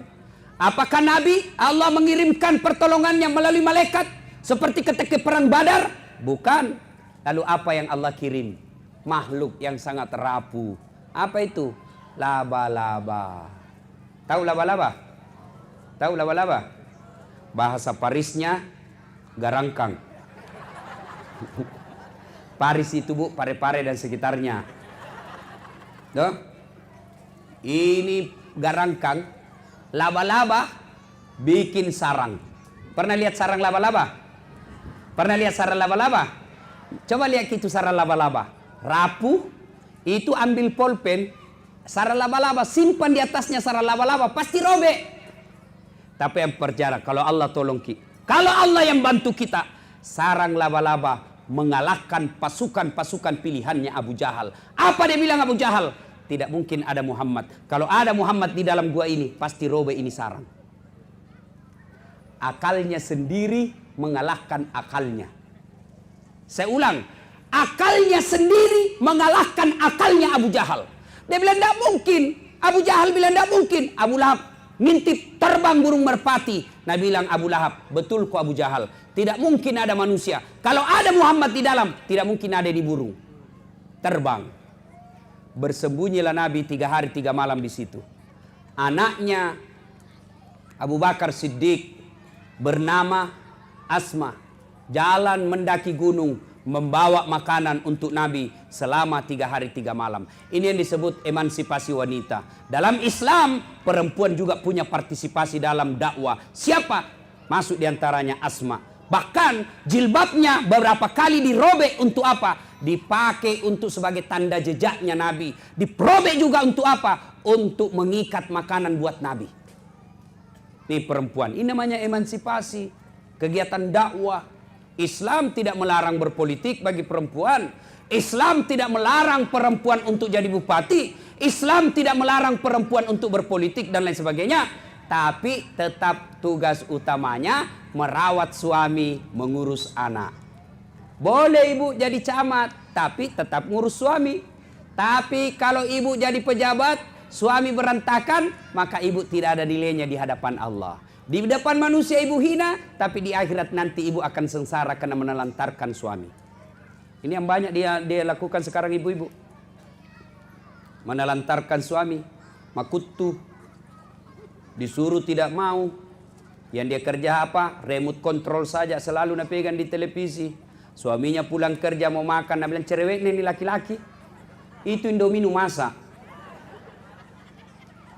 Apakah Nabi Allah mengirimkan pertolongannya melalui malaikat seperti ketika perang Badar? Bukan. Lalu apa yang Allah kirim? Makhluk yang sangat rapuh. Apa itu? Laba-laba. Tahu laba-laba? Tahu laba-laba? Bahasa Parisnya garangkang. Paris itu Bu, Pare-Pare dan sekitarnya. Tuh. Ini garangkang. Laba-laba bikin sarang. Pernah lihat sarang laba-laba? Pernah lihat sarang laba-laba? Coba lihat itu sarang laba-laba. Rapuh, itu ambil pulpen, sarang laba-laba, simpan di atasnya sarang laba-laba, pasti robek. Tapi yang perjara, kalau Allah tolong kita, kalau Allah yang bantu kita, sarang laba-laba mengalahkan pasukan-pasukan pilihannya Abu Jahal. Apa dia bilang Abu Jahal? Tidak mungkin ada Muhammad. Kalau ada Muhammad di dalam gua ini, pasti robek ini sarang. Akalnya sendiri mengalahkan akalnya. Saya ulang, akalnya sendiri mengalahkan akalnya Abu Jahal. Dia bilang tidak mungkin. Abu Jahal bilang tidak mungkin. Abu Lahab, ngintip terbang burung merpati. Nabi bilang Abu Lahab, betul kok Abu Jahal, tidak mungkin ada manusia. Kalau ada Muhammad di dalam, tidak mungkin ada di burung. Terbang. Bersembunyilah Nabi 3 hari 3 malam di situ. Anaknya Abu Bakar Siddiq bernama Asma jalan mendaki gunung membawa makanan untuk Nabi selama 3 hari 3 malam. Ini yang disebut emansipasi wanita. Dalam Islam, perempuan juga punya partisipasi dalam dakwah. Siapa? Masuk diantaranya Asma. Bahkan jilbabnya beberapa kali dirobek untuk apa? Dipakai untuk sebagai tanda jejaknya Nabi. Diperobek juga untuk apa? Untuk mengikat makanan buat Nabi. Ini perempuan. Ini namanya emansipasi. Kegiatan dakwah. Islam tidak melarang berpolitik bagi perempuan. Islam tidak melarang perempuan untuk jadi bupati. Islam tidak melarang perempuan untuk berpolitik dan lain sebagainya. Tapi tetap tugas utamanya merawat suami, mengurus anak. Boleh ibu jadi camat, tapi tetap ngurus suami. Tapi kalau ibu jadi pejabat, suami berantakan, maka ibu tidak ada nilainya di hadapan Allah. Di depan manusia ibu hina, tapi di akhirat nanti ibu akan sengsara karena menelantarkan suami. Ini yang banyak dia lakukan sekarang ibu-ibu. Menelantarkan suami, makutu, disuruh tidak mau. Yang dia kerja apa? Remote control saja, selalu nak pegang di televisi. Suaminya pulang kerja mau makan, nak bilang cerewet ini laki-laki. Itu Indomie masak.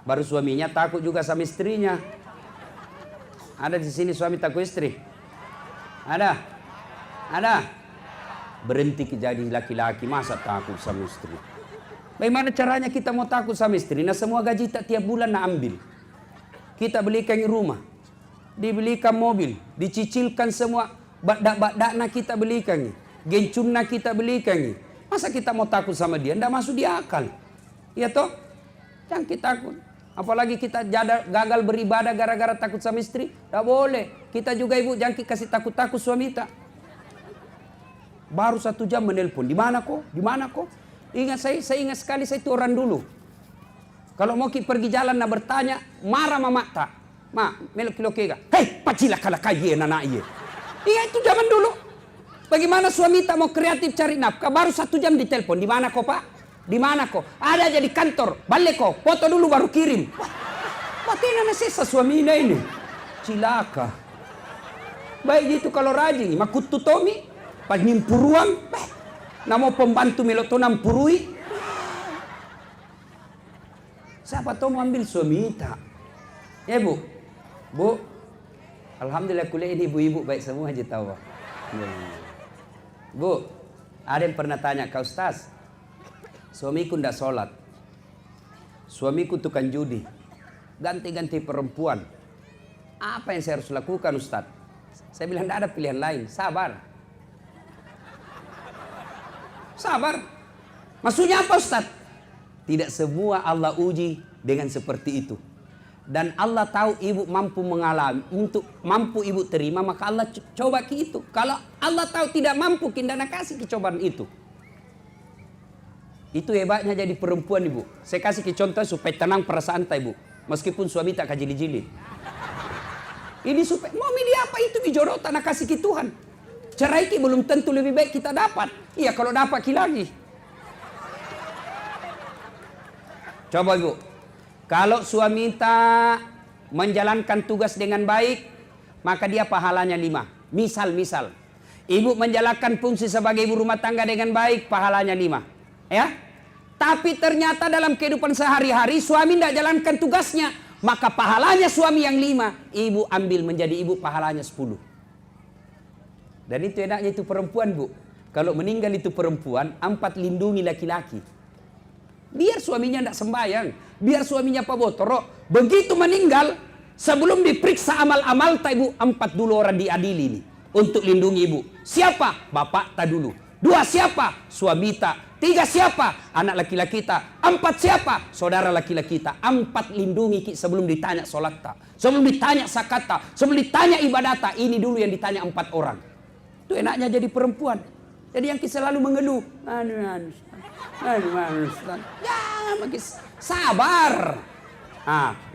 Baru suaminya takut juga sama istrinya. Ada di sini suami takut istri? Ada? Ada? Berhenti jadi laki-laki, masa takut sama istri? Bagaimana caranya kita mau takut sama istri? Nah semua gaji tak tiap bulan nak ambil. Kita belikan rumah, dibelikan mobil, dicicilkan semua. Badak-badak nak kita belikan, gencun nak kita belikan. Masa kita mau takut sama dia? Tidak masuk di akal. Ya toh? Jangan kita takut. Apalagi kita gagal beribadah gara-gara takut sama istri. Tidak boleh. Kita juga ibu jangan kasih takut-takut suami kita. Baru 1 jam menelpon. Di mana kok? Di mana kok? Ingat saya ingat sekali saya itu orang dulu. Kalau mau pergi jalan nak bertanya, marah mama tak. Ma, melok kilo kega. Hei, pacila kala kaya nana iye. Iya itu zaman dulu. Bagaimana suami tak mau kreatif cari nafkah? Baru 1 jam ditelepon. Di mana kok pak? Di mana kok? Ada aja di kantor. Balik kok. Foto dulu baru kirim. Batina na sisa suami ini. Cilaka. Baik gitu kalau rajin. Makutu Tomi. Pas nimpuruan. Namo pembantu meloto nampurui. Siapa tahu mau ambil suami tak? Ya bu. Bu. Alhamdulillah kuliah ini ibu-ibu baik semua aja tahu. Bu. Ada yang pernah tanya ke Ustaz. Suamiku tidak sholat. Suamiku tukang judi. Ganti-ganti perempuan. Apa yang saya harus lakukan Ustaz? Saya bilang tidak ada pilihan lain. Sabar. Sabar. Maksudnya apa Ustaz? Tidak semua Allah uji dengan seperti itu. Dan Allah tahu ibu mampu mengalami. Untuk mampu ibu terima maka Allah coba ke itu. Kalau Allah tahu tidak mampu kita nak kasih kecobaan itu. Itu hebatnya jadi perempuan ibu. Saya kasih ke contoh supaya tenang perasaan tak ibu. Meskipun suami tak kajili-jili. Ini supaya mau milih apa itu bijodoh tak nak kasih ke Tuhan. Cerai ki belum tentu lebih baik kita dapat. Iya kalau dapat ki lagi. Coba ibu. Kalau suami tak menjalankan tugas dengan baik, maka dia pahalanya 5. Misal. Ibu menjalankan fungsi sebagai ibu rumah tangga dengan baik, pahalanya 5. Ya? Tapi ternyata dalam kehidupan sehari-hari suami tidak jalankan tugasnya, maka pahalanya suami yang 5, ibu ambil menjadi ibu pahalanya 10. Dan itu enaknya itu perempuan bu. Kalau meninggal itu perempuan, 4 lindungi laki-laki. Biar suaminya tidak sembahyang, biar suaminya pabotorok. Begitu meninggal, sebelum diperiksa amal-amal tak ibu, 4 dulu orang diadili nih untuk lindungi ibu. Siapa? Bapak tak dulu. 2 siapa? Suami tak. 3 siapa? Anak laki-laki tak. 4 siapa? Saudara laki-laki tak. 4 lindungi sebelum ditanya sholat tak. Sebelum ditanya zakat tak. Sebelum ditanya ibadah tak. Ini dulu yang ditanya 4 orang. Itu enaknya jadi perempuan. Jadi yang selalu mengeluh. Aduh, jangan makin sabar.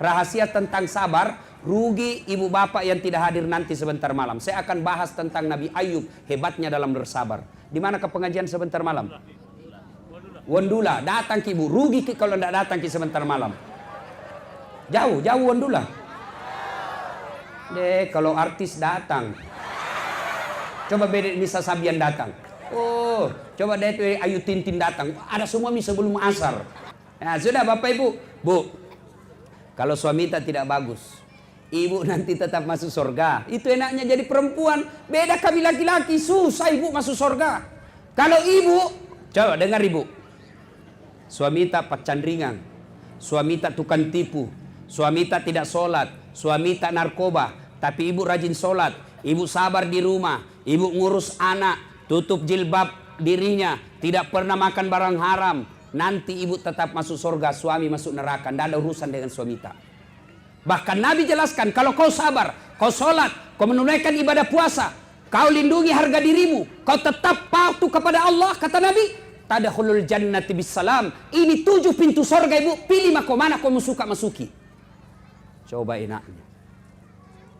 Rahasia tentang sabar, rugi ibu bapak yang tidak hadir nanti sebentar malam. Saya akan bahas tentang Nabi Ayub, hebatnya dalam bersabar. Di mana ke pengajian sebentar malam? Wondula, datang ki ibu. Rugi ki kalau tidak datang ki sebentar malam. Jauh Wondula. Kalau artis datang. Coba Bedek Nisa Sabian datang. Oh, coba Dede Ayu Tintin datang. Ada semua sebelum asar. Nah, sudah Bapak Ibu. Bu, kalau suami tidak bagus, ibu nanti tetap masuk surga. Itu enaknya jadi perempuan. Beda kami laki-laki, susah ibu masuk surga. Kalau ibu, coba dengar ibu. Suami pacan ringan, suami tukang tipu, suami tidak sholat, suami narkoba. Tapi ibu rajin sholat, ibu sabar di rumah, ibu ngurus anak, tutup jilbab dirinya, tidak pernah makan barang haram. Nanti ibu tetap masuk surga, suami masuk neraka. Tidak ada urusan dengan suami tak. Bahkan Nabi jelaskan, kalau kau sabar, kau sholat, kau menunaikan ibadah puasa, kau lindungi harga dirimu, kau tetap patuh kepada Allah, kata Nabi, tadkhulul jannati bisalam. Ini 7 pintu surga ibu, pilih kau mana kau suka masuki. Coba enaknya.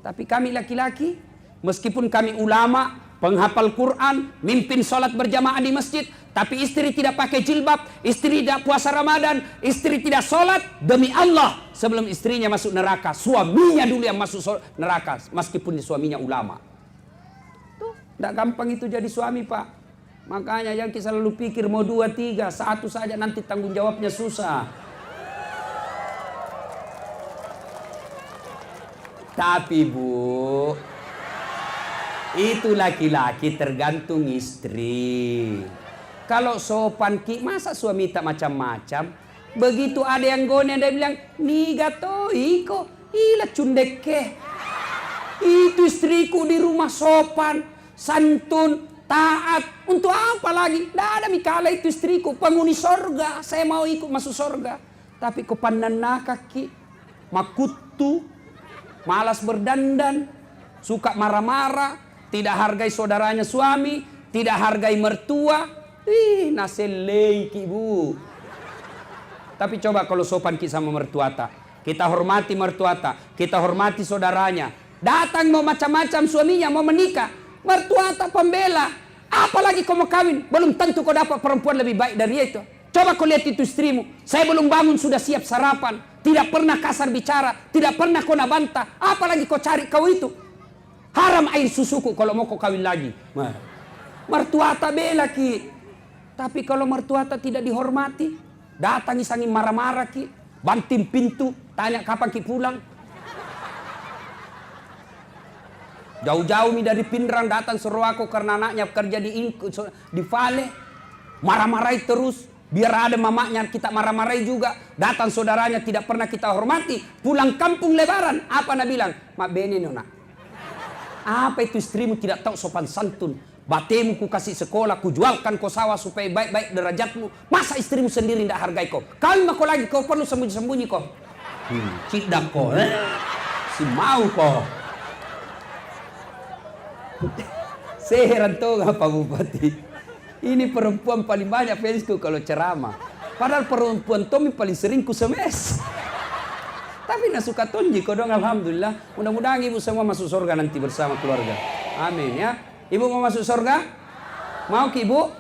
Tapi kami laki-laki, meskipun kami ulama, penghafal Quran, mimpin sholat berjamaah di masjid, tapi istri tidak pakai jilbab, istri tidak puasa Ramadan, istri tidak sholat, demi Allah, sebelum istrinya masuk neraka, suaminya dulu yang masuk neraka, meskipun suaminya ulama. Tuh, tidak gampang itu jadi suami Pak. Makanya yang kita selalu pikir mau 2, 3, 1 saja nanti tanggung jawabnya susah. Tapi Bu, itu laki-laki tergantung istri. Kalau sopan ki, masa suami tak macam-macam? Begitu ada yang gone, dia bilang, "Ni gato iko, ila cundeke." Itu istriku di rumah sopan, santun, taat. Untuk apa lagi? Tidak ada mikala itu istriku, penghuni sorga. Saya mau ikut masuk sorga. Tapi kepandan kaki, makutu, malas berdandan, suka marah-marah, tidak hargai saudaranya suami, tidak hargai mertua. Naseleki Bu. Tapi coba kalau sopan kita sama mertua tak, kita hormati mertua tak, kita hormati saudaranya. Datang mau macam-macam suaminya, mau menikah, mertua tak pembela. Apalagi kau mau kawin, belum tentu kau dapat perempuan lebih baik dari itu. Coba kau lihat itu istrimu, saya belum bangun sudah siap sarapan, tidak pernah kasar bicara, tidak pernah kau bantah. Apalagi kau cari kau itu. Haram air susuku kalau mau kau kawin lagi. Mertua tak bela ki. Tapi kalau mertua tak tidak dihormati, datangi sangin marah-marah ki, banting pintu, tanya kapan ki pulang. Jauh-jauh dari Pindrang datang suruh aku karena anaknya kerja di Vale. Marah-marahi terus, biar ada mamanya kita marah-marahi juga. Datang saudaranya tidak pernah kita hormati. Pulang kampung lebaran, apa nak bilang? Mak bene nona. Apa itu istrimu tidak tahu sopan santun? Batemu ku kasih sekolah, ku jualkan kau sawah supaya baik-baik derajatmu. Masa istrimu sendiri tidak hargai kau? Kawin kau lagi, kau perlu sembunyi-sembunyi kau. Cidak kau, si mau kau. Saya heran tuh Pak Bupati. Ini perempuan paling banyak fansku kalau ceramah. Padahal perempuan Tommy paling sering ku semes. Tapi nak suka tonji kau dong, alhamdulillah. Mudah-mudahan ibu semua masuk surga nanti bersama keluarga. Amin ya. Ibu mau masuk surga? Mau ki ibu?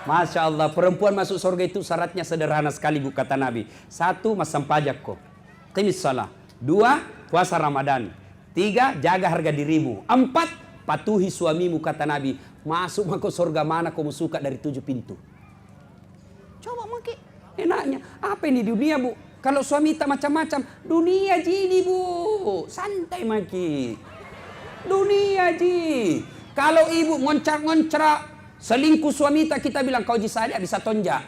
Masya Allah, perempuan masuk surga itu syaratnya sederhana sekali Bu, kata Nabi. 1, masam pajak kau. Qimis salah. 2, puasa Ramadan. 3, jaga harga dirimu. 4, patuhi suamimu, kata Nabi. Masuk surga mana kau suka dari 7 pintu. Coba maki, enaknya. Apa ini dunia Bu? Kalau suami tak macam-macam, dunia jini Bu. Santai maki. Dunia ji. Kalau ibu ngoncak-ngoncak, selingkuh suami tak, kita bilang kau saja bisa tonjak.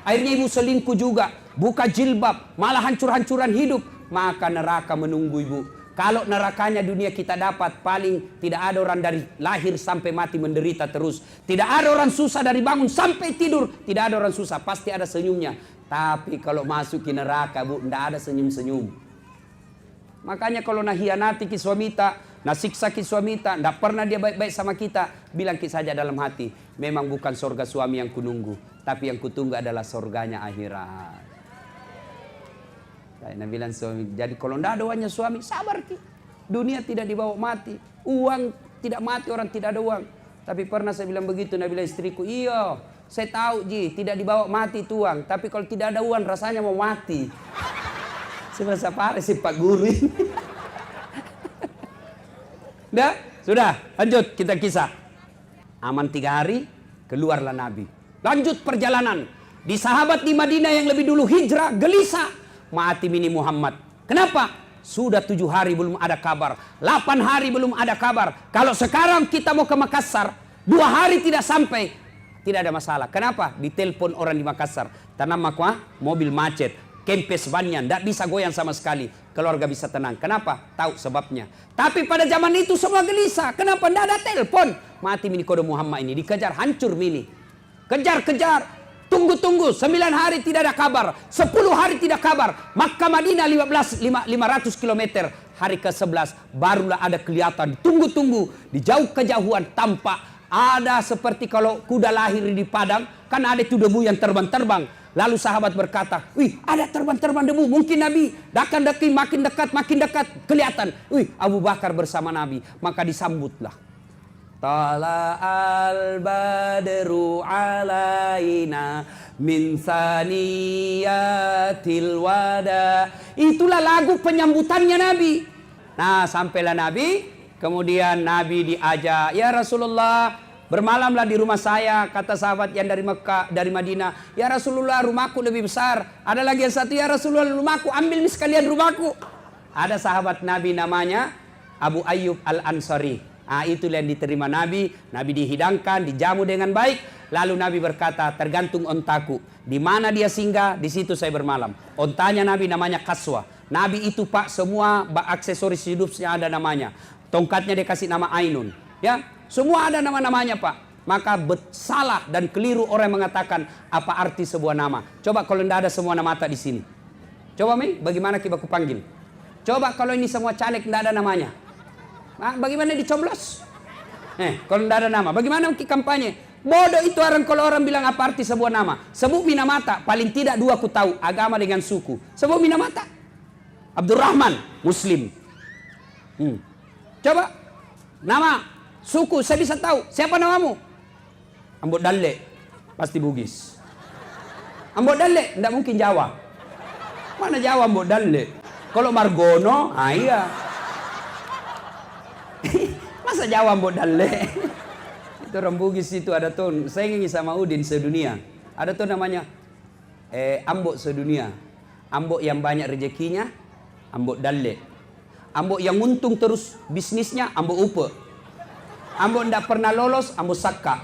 Akhirnya ibu selingkuh juga, buka jilbab, malah hancur-hancuran hidup, maka neraka menunggu ibu. Kalau nerakanya dunia kita dapat, paling tidak ada orang dari lahir sampai mati menderita terus. Tidak ada orang susah dari bangun sampai tidur, tidak ada orang susah, pasti ada senyumnya. Tapi kalau masuk ke neraka Bu, tidak ada senyum-senyum. Makanya kalau nak hianati ki suami tak, nak siksa ki suami tak, tidak pernah dia baik-baik sama kita, bilang ki saja dalam hati, memang bukan surga suami yang kununggu, tapi yang kutunggu adalah surganya akhirat. Nabi bilang suami, jadi kalau tidak ada uangnya suami, sabar ki. Dunia tidak dibawa mati. Uang tidak mati, orang tidak ada uang. Tapi pernah saya bilang begitu, Nabi bilang istriku, iya, saya tahu Ji, tidak dibawa mati itu uang. Tapi kalau tidak ada uang, rasanya mau mati. Saya merasa parah sih Pak Guru ini. Sudah, lanjut kita kisah. Aman 3 hari, keluarlah Nabi. Lanjut perjalanan. Di sahabat di Madinah yang lebih dulu hijrah, gelisah. Mati mini Muhammad. Kenapa? Sudah 7 hari belum ada kabar. 8 hari belum ada kabar. Kalau sekarang kita mau ke Makassar, 2 hari tidak sampai. Tidak ada masalah. Kenapa? Ditelepon orang di Makassar. Tanam makwa, mobil macet. Kempes bannya, tidak bisa goyang sama sekali. Keluarga bisa tenang. Kenapa? Tahu sebabnya. Tapi pada zaman itu semua gelisah. Kenapa? Tidak ada telepon. Mati mini kode Muhammad ini. Dikejar, hancur mini. Kejar. Tunggu. 9 hari tidak ada kabar. 10 hari tidak kabar. Makkah Madinah 500 km. Hari ke-11 barulah ada kelihatan. Tunggu. Di jauh kejauhan tampak. Ada seperti kalau kuda lahir di padang. Kan ada itu debu yang terbang-terbang. Lalu sahabat berkata, wih ada terbang-terbang debu, mungkin Nabi. Makin dekat, kelihatan. Wih Abu Bakar bersama Nabi. Maka disambutlah. Tala'al badru alaina min saniyatil wada. Itulah lagu penyambutannya Nabi. Nah sampailah Nabi. Kemudian Nabi diajak, ya Rasulullah, bermalamlah di rumah saya, kata sahabat yang dari Mekah, dari Madinah. Ya Rasulullah, rumahku lebih besar. Ada lagi yang satu, ya Rasulullah, rumahku, ambil sekalian rumahku. Ada sahabat Nabi namanya Abu Ayyub Al-Ansari. Itulah yang diterima Nabi. Nabi dihidangkan, dijamu dengan baik. Lalu Nabi berkata, tergantung ontaku. Di mana dia singgah, di situ saya bermalam. Ontanya Nabi namanya Kaswa. Nabi itu Pak, semua aksesoris hidupnya ada namanya. Tongkatnya dikasih nama Ainun. Ya, semua ada nama-namanya Pak. Maka salah dan keliru orang yang mengatakan apa arti sebuah nama. Coba kalau tidak ada semua nama mata di sini. Coba Mi, bagaimana kita aku panggil? Coba kalau ini semua caleg tidak ada namanya. Bagaimana dicoblos? Kalau tidak ada nama, bagaimana kita kampanye? Bodoh itu orang kalau orang bilang apa arti sebuah nama. Sebut Minamata, paling tidak 2 aku tahu, agama dengan suku. Sebut Minamata. Abdurrahman, Muslim. Coba nama suku saya bisa tahu. Siapa namamu? Ambot Dalle. Pasti Bugis. Ambot Dalle tidak mungkin Jawa. Mana Jawa Ambot Dalle? Kalau Margono, iya. Masa Jawa Ambot Dalle? Itu orang Bugis itu ada tuh. Saya ingin sama Udin sedunia. Ada tuh namanya Ambok sedunia. Ambok yang banyak rezekinya, Ambot Dalle. Ambok yang untung terus bisnisnya, Ambok Upe. Ambok tidak pernah lolos, Ambok Saka.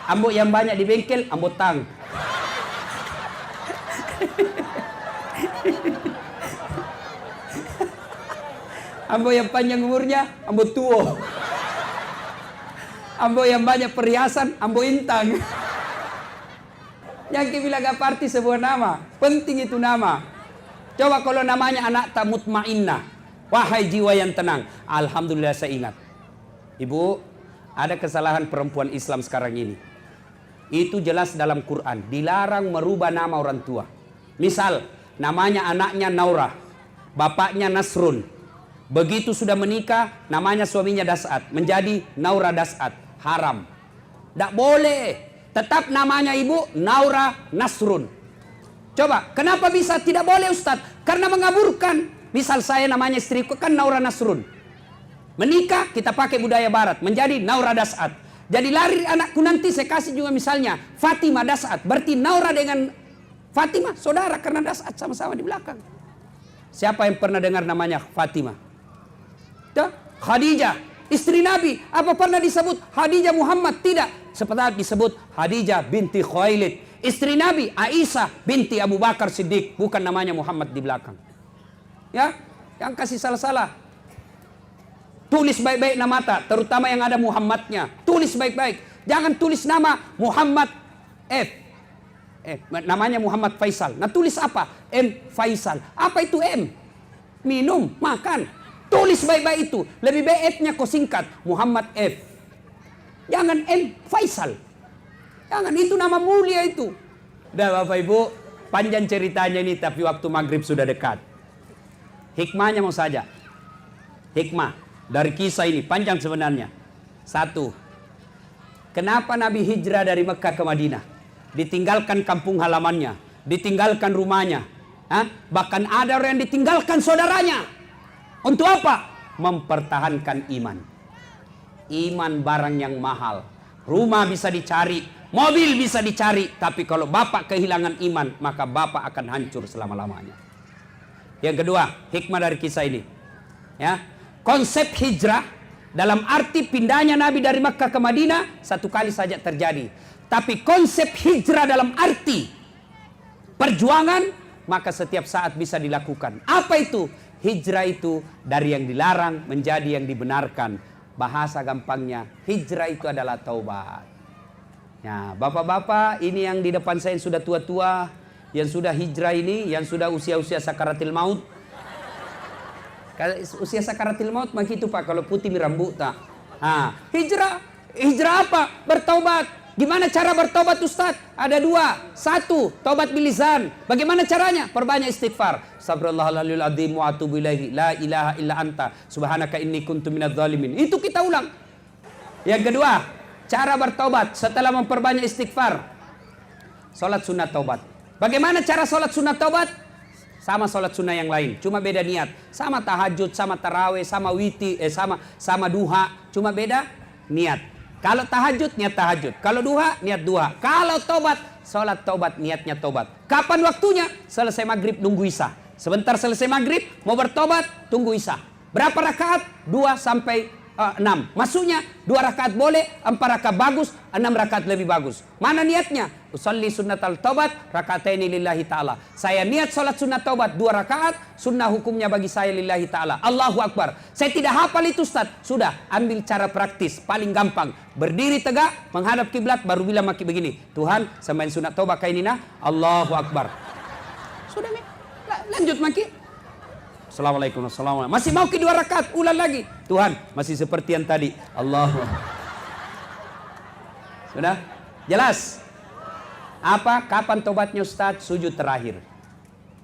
Ambok yang banyak di bengkel, Ambok Tang. Ambok yang panjang umurnya, Ambok Tuo. Ambok yang banyak perhiasan, Ambok Intang. Yang bilang apa arti sebuah nama? Penting itu nama. Coba kalau namanya anak tak mutmainnah. Wahai jiwa yang tenang. Alhamdulillah saya ingat. Ibu, ada kesalahan perempuan Islam sekarang ini. Itu jelas dalam Quran. Dilarang merubah nama orang tua. Misal, namanya anaknya Naurah. Bapaknya Nasrun. Begitu sudah menikah, namanya suaminya Das'at. Menjadi Naurah Das'at. Haram. Tidak boleh. Tetap namanya ibu Naurah Nasrun. Coba, kenapa bisa tidak boleh Ustaz? Karena mengaburkan. Misal saya namanya istriku kan Naurah Nasrun. Menikah kita pakai budaya barat. Menjadi Naurah Das'at. Jadi lari anakku nanti saya kasih juga misalnya Fatimah Das'at. Berarti Naurah dengan Fatimah saudara karena Das'at sama-sama di belakang. Siapa yang pernah dengar namanya Fatimah? Khadijah. Istri Nabi. Apa pernah disebut Khadijah Muhammad? Tidak. Seperti disebut Khadijah binti Khuwailid. Istri Nabi Aisyah binti Abu Bakar Siddiq. Bukan namanya Muhammad di belakang. Ya, yang kasih salah-salah. Tulis baik-baik nama tak, terutama yang ada Muhammadnya. Tulis baik-baik. Jangan tulis nama Muhammad F. Namanya Muhammad Faisal. Nah tulis apa? M Faisal. Apa itu M? Minum, makan. Tulis baik-baik itu. Lebih baik F-nya kau singkat. Muhammad F. Jangan M Faisal. Jangan, itu nama mulia itu. Udah Bapak Ibu, Panjang ceritanya ini, tapi waktu maghrib sudah dekat. Hikmahnya mau saja. Hikmah dari kisah ini panjang sebenarnya. Satu, kenapa Nabi hijrah dari Mekah ke Madinah? Ditinggalkan kampung halamannya, ditinggalkan rumahnya. Bahkan ada orang yang ditinggalkan saudaranya. Untuk apa? Mempertahankan iman. Iman barang yang mahal. Rumah bisa dicari, mobil bisa dicari, tapi kalau bapak kehilangan iman, maka bapak akan hancur selama-lamanya. Yang kedua, hikmah dari kisah ini, ya, konsep hijrah dalam arti pindahnya Nabi dari Makkah ke Madinah satu kali saja terjadi. Tapi konsep hijrah dalam arti perjuangan, maka setiap saat bisa dilakukan. Apa itu? Hijrah itu dari yang dilarang menjadi yang dibenarkan. Bahasa gampangnya, hijrah itu adalah taubat. Ya, bapak-bapak ini yang di depan saya yang sudah tua-tua, yang sudah hijrah ini, yang sudah usia-usia sakaratil maut. Kalau usia sakaratil maut mah gitu Pak, kalau putih rambut tak. Hijrah apa? Bertaubat. Gimana cara bertobat Ustaz? Ada dua. Satu, tobat bilisan. Bagaimana caranya? Perbanyak istighfar. Astaghfirullahaladzim azim wa atubu ilaihi. La ilaha illa anta. Subhanaka inni kuntu minadz zalimin. Itu kita ulang. Yang kedua, cara bertobat setelah memperbanyak istighfar. Salat sunat taubat. Bagaimana cara salat sunat taubat? Sama salat sunnah yang lain, cuma beda niat. Sama tahajud, sama tarawih, sama sama duha, cuma beda niat. Kalau tahajud, niat tahajud. Kalau duha, niat duha. Kalau tobat, sholat tobat, niatnya tobat. Kapan waktunya? Selesai maghrib, nunggu isya. Sebentar selesai maghrib, mau bertobat, tunggu isya. Berapa rakaat? 2 sampai 6. Maksudnya 2 rakaat boleh, 4 rakaat bagus, 6 rakaat lebih bagus. Mana niatnya? Usalli sunnatal taubat rakataini lillahi ta'ala. Saya niat sholat sunat taubat 2 rakaat, sunnah hukumnya bagi saya lillahi ta'ala. Allahu Akbar. Saya tidak hafal itu Ustaz. Sudah, ambil cara praktis, paling gampang. Berdiri tegak, menghadap kiblat, baru bilang maki begini. Tuhan, semain sunat taubat kayak ini nah. Allahu Akbar. Sudah nih, lanjut maki. Assalamualaikum, assalamualaikum. Masih mau ke 2 rakaat, ulang lagi. Tuhan, masih seperti yang tadi. Allahu Akbar. Sudah? Jelas? Apa? Kapan tobatnya Ustaz? Sujud terakhir.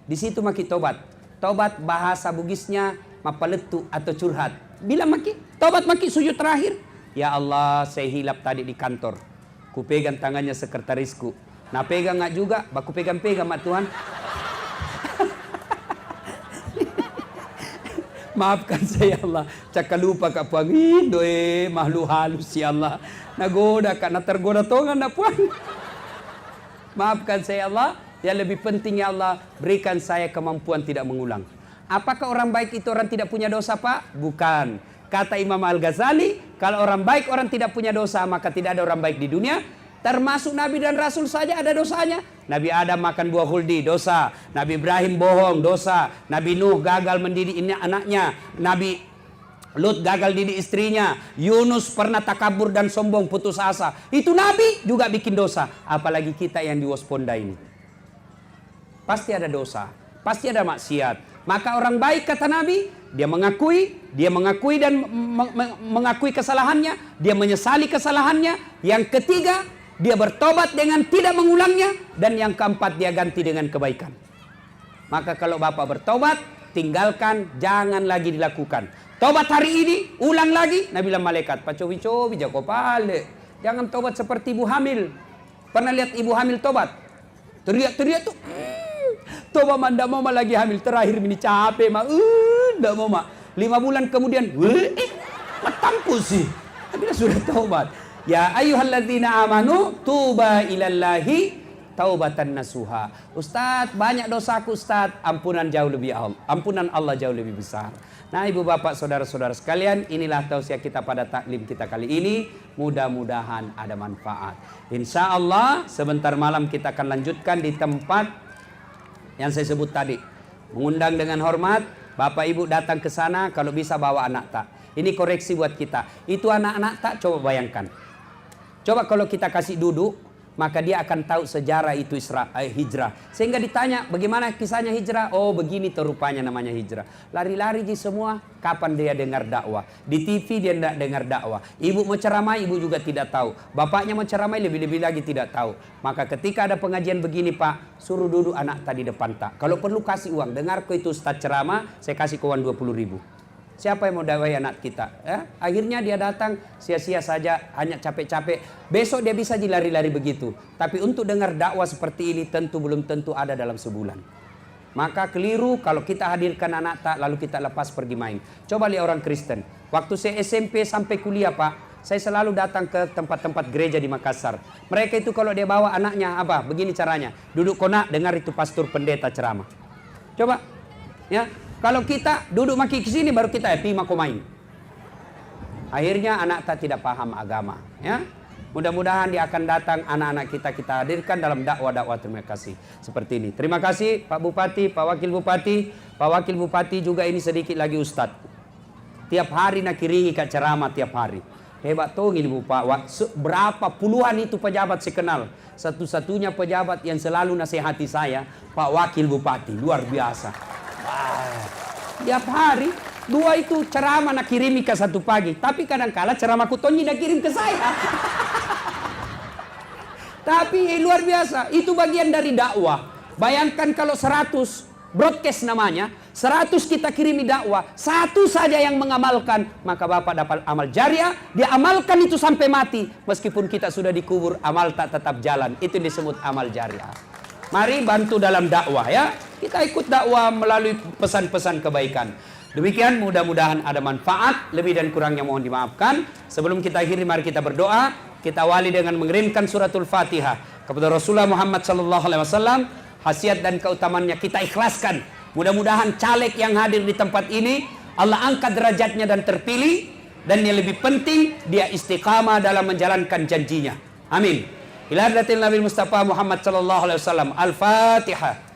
Di situ maki tobat. Tobat bahasa Bugisnya mapaletu atau curhat. Bila maki? Tobat maki sujud terakhir. Ya Allah, saya hilap tadi di kantor. Ku pegang tangannya sekretarisku. Nah pegang nggak juga? Baku pegang-pegang mak Tuhan. Maafkan saya Allah. Cakap lupa kak puang. Doe makhluk halus ya Allah. Nagoda kak, na tergoda tongan na puang. Maafkan saya Allah. Yang lebih penting ya Allah, berikan saya kemampuan tidak mengulang. Apakah orang baik itu orang tidak punya dosa Pak? Bukan. Kata Imam Al-Ghazali, kalau orang baik orang tidak punya dosa, maka tidak ada orang baik di dunia. Termasuk Nabi dan Rasul saja ada dosanya. Nabi Adam makan buah huldi, dosa. Nabi Ibrahim bohong, dosa. Nabi Nuh gagal mendidik anaknya. Nabi Lut gagal didik istrinya. Yunus pernah takabur dan sombong, putus asa. Itu Nabi juga bikin dosa. Apalagi kita yang diwasponda ini. Pasti ada dosa, pasti ada maksiat. Maka orang baik kata Nabi, dia mengakui dan mengakui kesalahannya, dia menyesali kesalahannya. Yang ketiga, dia bertobat dengan tidak mengulangnya. Dan yang keempat, dia ganti dengan kebaikan. Maka kalau Bapak bertobat, tinggalkan, jangan lagi dilakukan. Tobat hari ini, ulang lagi. Nabi bilang malaikat, pacowi-cowi jago pale. Jangan tobat seperti ibu hamil. Pernah lihat ibu hamil tobat? Teriak-teriak tuh. Tobat manda mau lagi hamil. Terakhir ini capek mah. Ndak mau mak. 5 bulan kemudian. Matampu sih. Tapi sudah tobat. Ya ayyuhalladzina amanu tuba ilallahi taubatan nasuha. Ustaz, banyak dosaku Ustaz. Ampunan Allah jauh lebih besar. Nah, ibu bapak, saudara-saudara sekalian, inilah tausiah kita pada taklim kita kali ini. Mudah-mudahan ada manfaat. Insya Allah sebentar malam kita akan lanjutkan di tempat yang saya sebut tadi. Mengundang dengan hormat, bapak ibu datang ke sana, kalau bisa bawa anak tak. Ini koreksi buat kita. Itu anak-anak tak, coba bayangkan. Coba kalau kita kasih duduk, maka dia akan tahu sejarah itu hijrah. Sehingga ditanya, bagaimana kisahnya hijrah? Oh, begini terupanya namanya hijrah. Lari-lari ji semua, kapan dia dengar dakwah? Di TV dia tidak dengar dakwah. Ibu mau ceramai, ibu juga tidak tahu. Bapaknya mau ceramai, lebih-lebih lagi tidak tahu. Maka ketika ada pengajian begini, Pak, suruh duduk anak tadi depan tak. Kalau perlu kasih uang, dengar kau itu Ustaz ceramah, saya kasih kau uang 20.000. Siapa yang mau dakwai anak kita? Ya? Akhirnya dia datang sia-sia saja, hanya capek-capek. Besok dia bisa lari-lari begitu. Tapi untuk dengar dakwah seperti ini belum tentu ada dalam sebulan. Maka keliru kalau kita hadirkan anak tak lalu kita lepas pergi main. Coba lihat orang Kristen. Waktu saya SMP sampai kuliah, Pak, saya selalu datang ke tempat-tempat gereja di Makassar. Mereka itu kalau dia bawa anaknya apa? Begini caranya. Duduk konak dengar itu pastor pendeta ceramah. Coba ya. Kalau kita duduk maki ke sini baru kita happy mako main. Akhirnya anak tak tidak paham agama, ya. Mudah-mudahan dia akan datang anak-anak kita hadirkan dalam dakwah-dakwah. Terima kasih seperti ini. Terima kasih Pak Bupati, Pak Wakil Bupati. Pak Wakil Bupati juga ini sedikit lagi Ustadz. Tiap hari nak kiringi ke ceramah tiap hari. Hebat tuh ini Pak. Berapa puluhan itu pejabat saya kenal. Satu-satunya pejabat yang selalu nasihati saya Pak Wakil Bupati. Luar biasa. Tiap hari 2 itu ceramah nak kirimi ke 1 pagi. Tapi kadang-kala ceramah kutonyi nak kirim ke saya. Tapi luar biasa. Itu bagian dari dakwah. Bayangkan kalau 100 broadcast namanya, 100 kita kirimi dakwah, 1 saja yang mengamalkan, maka Bapak dapat amal jariah. Dia amalkan itu sampai mati. Meskipun kita sudah dikubur, amal tak tetap jalan. Itu disebut amal jariah. Mari bantu dalam dakwah ya. Kita ikut dakwah melalui pesan-pesan kebaikan. Demikian mudah-mudahan ada manfaat. Lebih dan kurangnya mohon dimaafkan. Sebelum kita akhiri mari kita berdoa. Kita awali dengan mengirimkan suratul Fatihah kepada Rasulullah Muhammad SAW. Khasiat dan keutamannya kita ikhlaskan. Mudah-mudahan caleg yang hadir di tempat ini Allah angkat derajatnya dan terpilih. Dan yang lebih penting dia istiqamah dalam menjalankan janjinya. Amin. Ila hadratil Nabi Mustafa Muhammad sallallahu alaihi wasallam. Al-Fatihah.